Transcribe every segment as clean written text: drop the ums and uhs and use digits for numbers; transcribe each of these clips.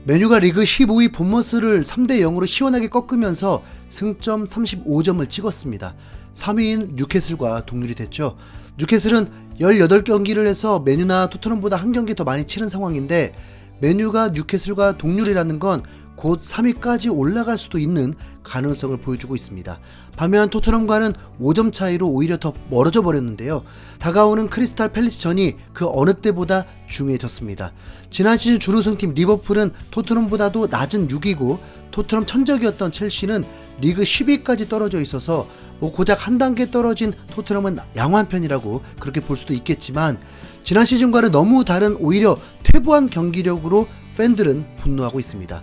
메뉴가 리그 15위 본머스를 3대 0으로 시원하게 꺾으면서 승점 35점을 찍었습니다. 3위인 뉴캐슬과 동률이 됐죠. 뉴캐슬은 18경기를 해서 메뉴나 토트넘보다 한 경기 더 많이 치른 상황인데, 메뉴가 뉴캐슬과 동률이라는 건 곧 3위까지 올라갈 수도 있는 가능성을 보여주고 있습니다. 반면 토트넘과는 5점 차이로 오히려 더 멀어져 버렸는데요. 다가오는 크리스탈 팰리스전이 그 어느 때보다 중요해졌습니다. 지난 시즌 준우승팀 리버풀은 토트넘보다도 낮은 6위고, 토트넘 천적이었던 첼시는 리그 10위까지 떨어져 있어서 고작 한 단계 떨어진 토트넘은 양호한 편이라고 그렇게 볼 수도 있겠지만, 지난 시즌과는 너무 다른 오히려 퇴보한 경기력으로 팬들은 분노하고 있습니다.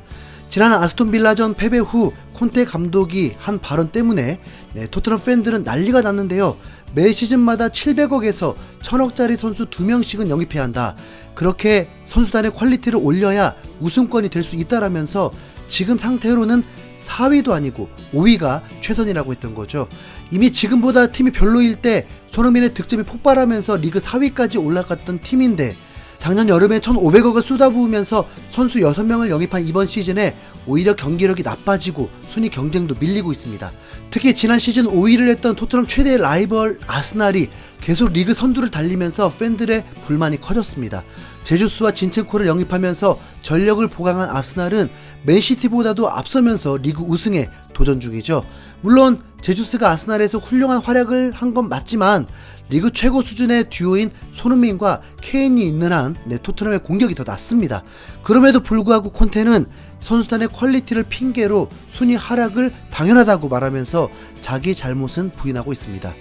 지난 아스톤빌라전 패배 후 콘테 감독이 한 발언 때문에 토트넘 팬들은 난리가 났는데요. 매 시즌마다 700억에서 1000억짜리 선수 2명씩은 영입해야 한다. 그렇게 선수단의 퀄리티를 올려야 우승권이 될 수 있다라면서 지금 상태로는 4위도 아니고 5위가 최선이라고 했던 거죠. 이미 지금보다 팀이 별로일 때 손흥민의 득점이 폭발하면서 리그 4위까지 올라갔던 팀인데, 작년 여름에 1,500억을 쏟아부으면서 선수 6명을 영입한 이번 시즌에 오히려 경기력이 나빠지고 순위 경쟁도 밀리고 있습니다. 특히 지난 시즌 5위를 했던 토트넘 최대의 라이벌 아스날이 계속 리그 선두를 달리면서 팬들의 불만이 커졌습니다. 제주스와 진첸코를 영입하면서 전력을 보강한 아스날은 맨시티보다도 앞서면서 리그 우승에 도전 중이죠. 물론 제주스가 아스날에서 훌륭한 활약을 한 건 맞지만, 리그 최고 수준의 듀오인 손흥민과 케인이 있는 한 토트넘의 공격이 더 낫습니다. 그럼에도 불구하고 콘테는 선수단의 퀄리티를 핑계로 순위 하락을 당연하다고 말하면서 자기 잘못은 부인하고 있습니다.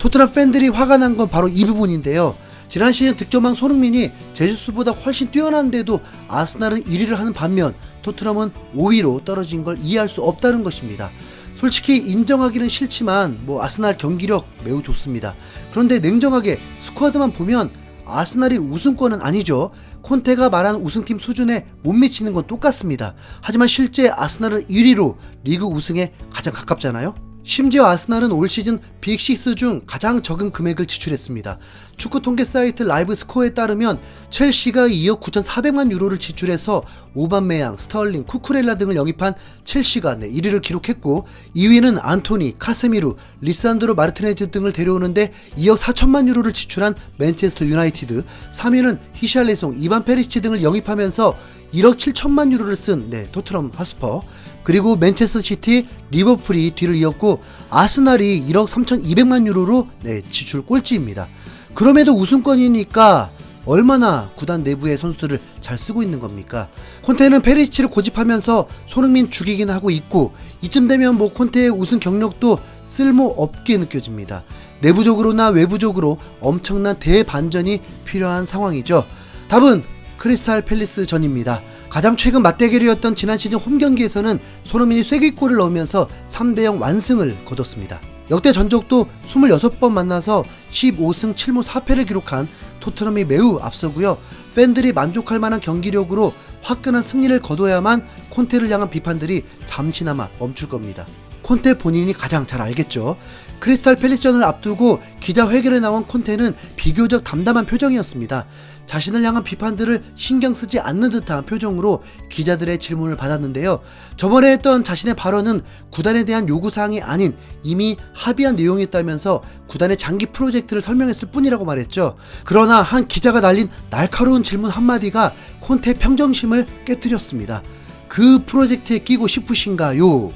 토트넘 팬들이 화가 난 건 바로 이 부분인데요. 지난 시즌 득점왕 손흥민이 제주스보다 훨씬 뛰어난데도 아스날은 1위를 하는 반면 토트넘은 5위로 떨어진 걸 이해할 수 없다는 것입니다. 솔직히 인정하기는 싫지만 아스날 경기력 매우 좋습니다. 그런데 냉정하게 스쿼드만 보면 아스날이 우승권은 아니죠. 콘테가 말한 우승팀 수준에 못 미치는 건 똑같습니다. 하지만 실제 아스날은 1위로 리그 우승에 가장 가깝잖아요. 심지어 아스날은 올 시즌 빅6 중 가장 적은 금액을 지출했습니다. 축구 통계 사이트 라이브 스코어에 따르면 첼시가 2억 9,400만 유로를 지출해서 오반메양, 스털링, 쿠쿠렐라 등을 영입한 첼시가 1위를 기록했고, 2위는 안토니, 카세미루, 리산드로 마르티네즈 등을 데려오는데 2억 4천만 유로를 지출한 맨체스터 유나이티드, 3위는 히샬리송, 이반 페리시치 등을 영입하면서 1억 7천만 유로를 쓴 토트넘 핫스퍼, 그리고 맨체스터 시티, 리버풀이 뒤를 이었고, 아스날이 1억 3,200만 유로로 지출 꼴찌입니다. 그럼에도 우승권이니까 얼마나 구단 내부의 선수들을 잘 쓰고 있는 겁니까? 콘테는 페리치를 고집하면서 손흥민 죽이긴 하고 있고, 이쯤 되면 콘테의 우승 경력도 쓸모없게 느껴집니다. 내부적으로나 외부적으로 엄청난 대반전이 필요한 상황이죠. 답은 크리스탈 팰리스 전입니다. 가장 최근 맞대결이었던 지난 시즌 홈경기에서는 손흥민이 쐐기골을 넣으면서 3대0 완승을 거뒀습니다. 역대 전적도 26번 만나서 15승 7무 4패를 기록한 토트넘이 매우 앞서고요. 팬들이 만족할 만한 경기력으로 화끈한 승리를 거둬야만 콘테를 향한 비판들이 잠시나마 멈출 겁니다. 콘테 본인이 가장 잘 알겠죠. 크리스탈 팰리스전을 앞두고 기자회견에 나온 콘테는 비교적 담담한 표정이었습니다. 자신을 향한 비판들을 신경 쓰지 않는 듯한 표정으로 기자들의 질문을 받았는데요. 저번에 했던 자신의 발언은 구단에 대한 요구사항이 아닌 이미 합의한 내용이었다면서 구단의 장기 프로젝트를 설명했을 뿐이라고 말했죠. 그러나 한 기자가 날린 날카로운 질문 한마디가 콘테 평정심을 깨뜨렸습니다. 그 프로젝트에 끼고 싶으신가요?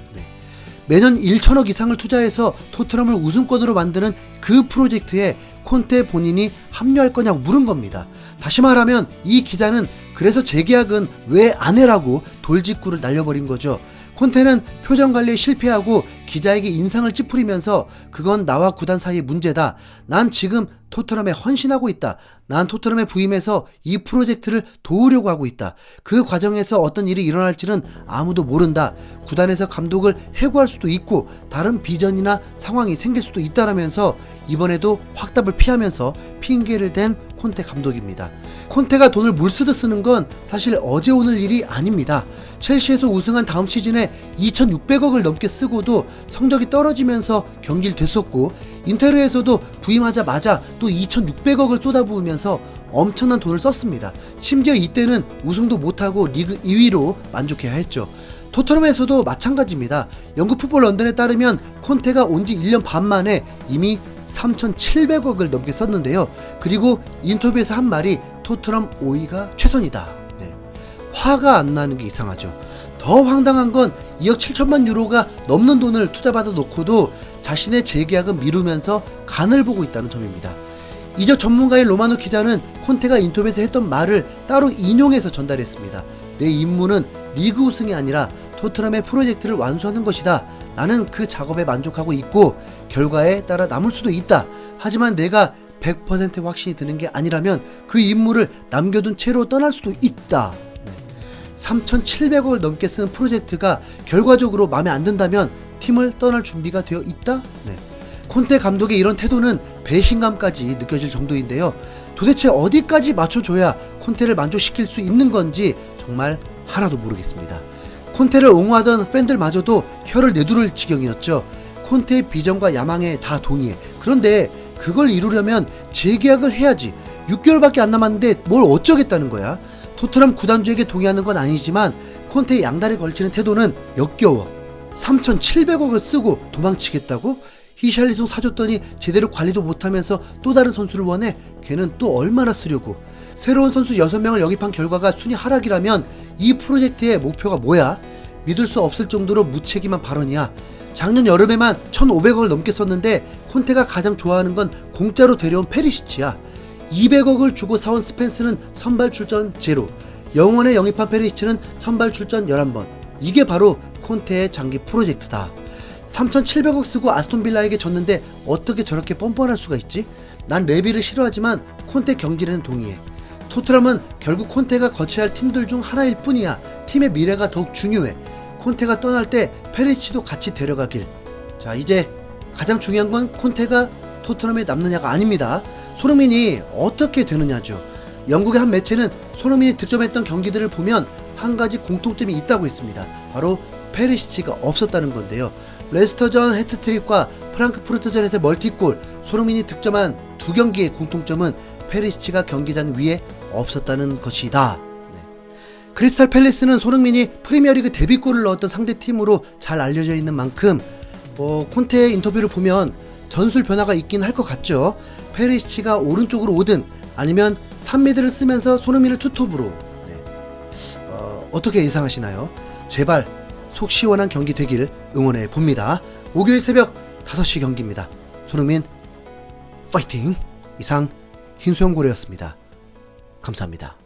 매년 1천억 이상을 투자해서 토트넘을 우승권으로 만드는 그 프로젝트에 콘테 본인이 합류할 거냐고 물은 겁니다. 다시 말하면 이 기자는 그래서 재계약은 왜 안 해라고 돌직구를 날려버린 거죠. 콘테는 표정 관리에 실패하고 기자에게 인상을 찌푸리면서 그건 나와 구단 사이의 문제다. 난 지금 토트넘에 헌신하고 있다. 난 토트넘에 부임해서 이 프로젝트를 도우려고 하고 있다. 그 과정에서 어떤 일이 일어날지는 아무도 모른다. 구단에서 감독을 해고할 수도 있고 다른 비전이나 상황이 생길 수도 있다라면서 이번에도 확답을 피하면서 핑계를 댄 콘테 감독입니다. 콘테가 돈을 물쓰듯 쓰는 건 사실 어제 오늘 일이 아닙니다. 첼시에서 우승한 다음 시즌에 2,600억을 넘게 쓰고도 성적이 떨어지면서 경질됐었고, 인테르에서도 부임하자마자 또 2,600억을 쏟아부으면서 엄청난 돈을 썼습니다. 심지어 이때는 우승도 못하고 리그 2위로 만족해야 했죠. 토트넘에서도 마찬가지입니다. 영국 풋볼 런던에 따르면 콘테가 온 지 1년 반 만에 이미 3,700억을 넘게 썼는데요. 그리고 인터뷰에서 한 말이 토트넘 5위가 최선이다. 네. 화가 안 나는 게 이상하죠. 더 황당한 건 2억 7천만 유로가 넘는 돈을 투자받아 놓고도 자신의 재계약은 미루면서 간을 보고 있다는 점입니다. 이적 전문가인 로마노 기자는 콘테가 인터뷰에서 했던 말을 따로 인용해서 전달했습니다. 내 임무는 리그 우승이 아니라 토트넘의 프로젝트를 완수하는 것이다. 나는 그 작업에 만족하고 있고 결과에 따라 남을 수도 있다. 하지만 내가 100% 확신이 드는 게 아니라면 그 임무를 남겨둔 채로 떠날 수도 있다. 3,700억을 넘게 쓰는 프로젝트가 결과적으로 마음에 안 든다면 팀을 떠날 준비가 되어 있다? 콘테 감독의 이런 태도는 배신감까지 느껴질 정도인데요. 도대체 어디까지 맞춰줘야 콘테를 만족시킬 수 있는 건지 정말 하나도 모르겠습니다. 콘테를 옹호하던 팬들마저도 혀를 내두를 지경이었죠. 콘테의 비전과 야망에 다 동의해. 그런데 그걸 이루려면 재계약을 해야지. 6개월밖에 안 남았는데 뭘 어쩌겠다는 거야. 토트넘 구단주에게 동의하는 건 아니지만 콘테의 양다리 걸치는 태도는 역겨워. 3,700억을 쓰고 도망치겠다고? 히샬리송 사줬더니 제대로 관리도 못하면서 또 다른 선수를 원해? 걔는 또 얼마나 쓰려고. 새로운 선수 6명을 영입한 결과가 순위 하락이라면 이 프로젝트의 목표가 뭐야? 믿을 수 없을 정도로 무책임한 발언이야. 작년 여름에만 1,500억을 넘게 썼는데 콘테가 가장 좋아하는 건 공짜로 데려온 페리시치야. 200억을 주고 사온 스펜스는 선발 출전 제로. 영원에 영입한 페리시치는 선발 출전 11번. 이게 바로 콘테의 장기 프로젝트다. 3,700억 쓰고 아스톤빌라에게 졌는데 어떻게 저렇게 뻔뻔할 수가 있지? 난 레비를 싫어하지만 콘테 경질에는 동의해. 토트넘은 결국 콘테가 거쳐야 할 팀들 중 하나일 뿐이야. 팀의 미래가 더욱 중요해. 콘테가 떠날 때 페리치도 같이 데려가길. 자, 이제 가장 중요한 건 콘테가 토트넘에 남느냐가 아닙니다. 손흥민이 어떻게 되느냐죠. 영국의 한 매체는 손흥민이 득점했던 경기들을 보면 한 가지 공통점이 있다고 했습니다. 바로 페리시치가 없었다는 건데요. 레스터전 해트트릭과 프랑크푸르트전에서 멀티골, 손흥민이 득점한 두 경기의 공통점은 페리시치가 경기장 위에 없었다는 것이다. 크리스탈 팰리스는 손흥민이 프리미어리그 데뷔골을 넣었던 상대팀으로 잘 알려져 있는 만큼 콘테의 인터뷰를 보면 전술 변화가 있긴 할 것 같죠. 페리시치가 오른쪽으로 오든 아니면 3미드를 쓰면서 손흥민을 투톱으로. 어떻게 예상하시나요? 제발 속 시원한 경기 되길 응원해 봅니다. 목요일 새벽 5시 경기입니다. 손흥민 파이팅! 이상 흰수염고래였습니다. 감사합니다.